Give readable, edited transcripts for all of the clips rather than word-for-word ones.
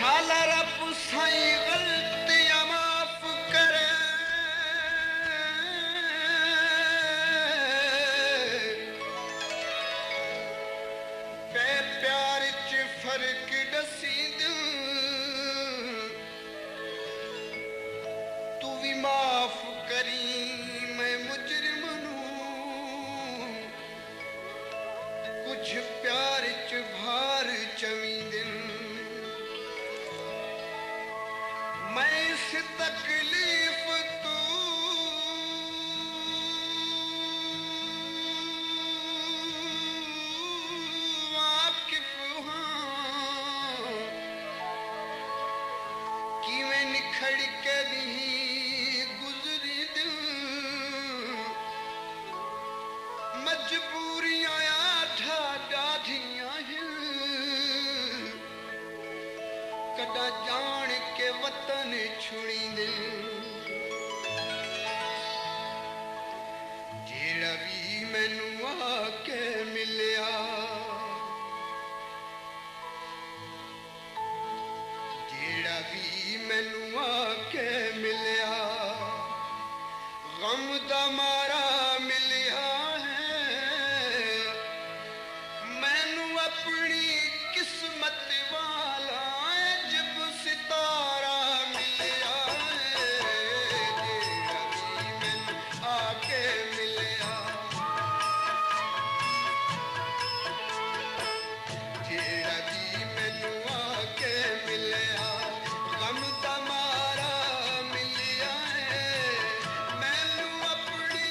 आला रब साईं गलतियां माफ करे पे प्यार च फर्क दसी दूं तू भी माफ करी मैं मुजरिम नूं कुछ प्यार च भार चवी दिन मैं इस तकलीफ तू वाकिफ हां कि मैं निखड़ के भी गुजरी दूं मजबूरियां आधा डाधियां हैं कदा जान के वतन छुड़ी दे जेड़ा भी मैनू आके मिलिया जेड़ा भी मैनू आके मिलिया गम दा मारा मिलिया है मैनू अपनी किस्मत वाला जब सितारा मिलिया है जेड़ा भी मैनू आके मिलिया जेड़ा भी मैनू आके मिलिया गम दा मारा मिलिया है मैनू अपनी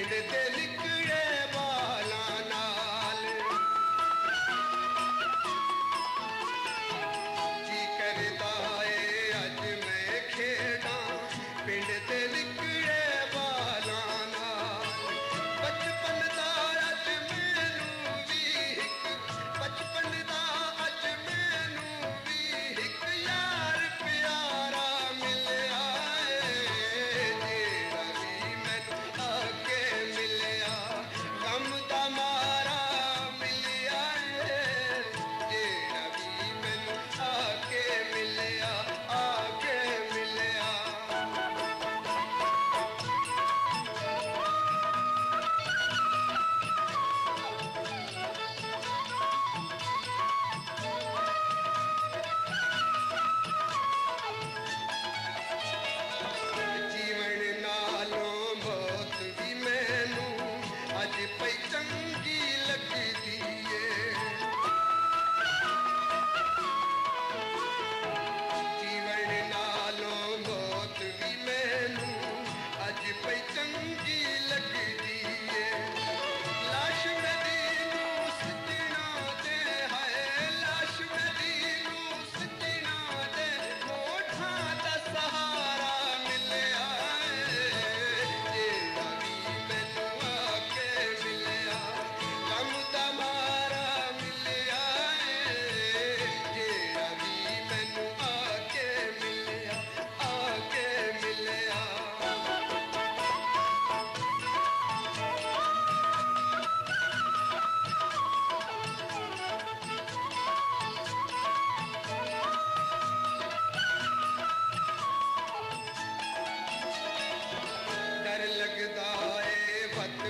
पिंड ते निकले बाला नाल जी करदा ए अज मैं खेड़ा पिंड ते निकले बाला नाल बचपन दा अज मैनू भी बचपन दा अज मैनू भी एक यार प्यारा मिलया जेड़ा भी मैनू आके मिलया गम दा मारा मिलया जेड़ा भी मैनू आके मिलया आके मिलया जीवन नालों मौत भी मैनू अज पई चंगी लगदी ए जीवन नालों मौत भी मैनू अज पई चंगी लगदी ए लाश नदी नू सजना दे है लाश नदी नू सजना दे मोठां दा सहारा मिलया जेड़ा भी मैनू आके मिलया गम दा मारा मिलया जेड़ा भी मैनू आके मिलया आके मिलया डर लगदा ए वत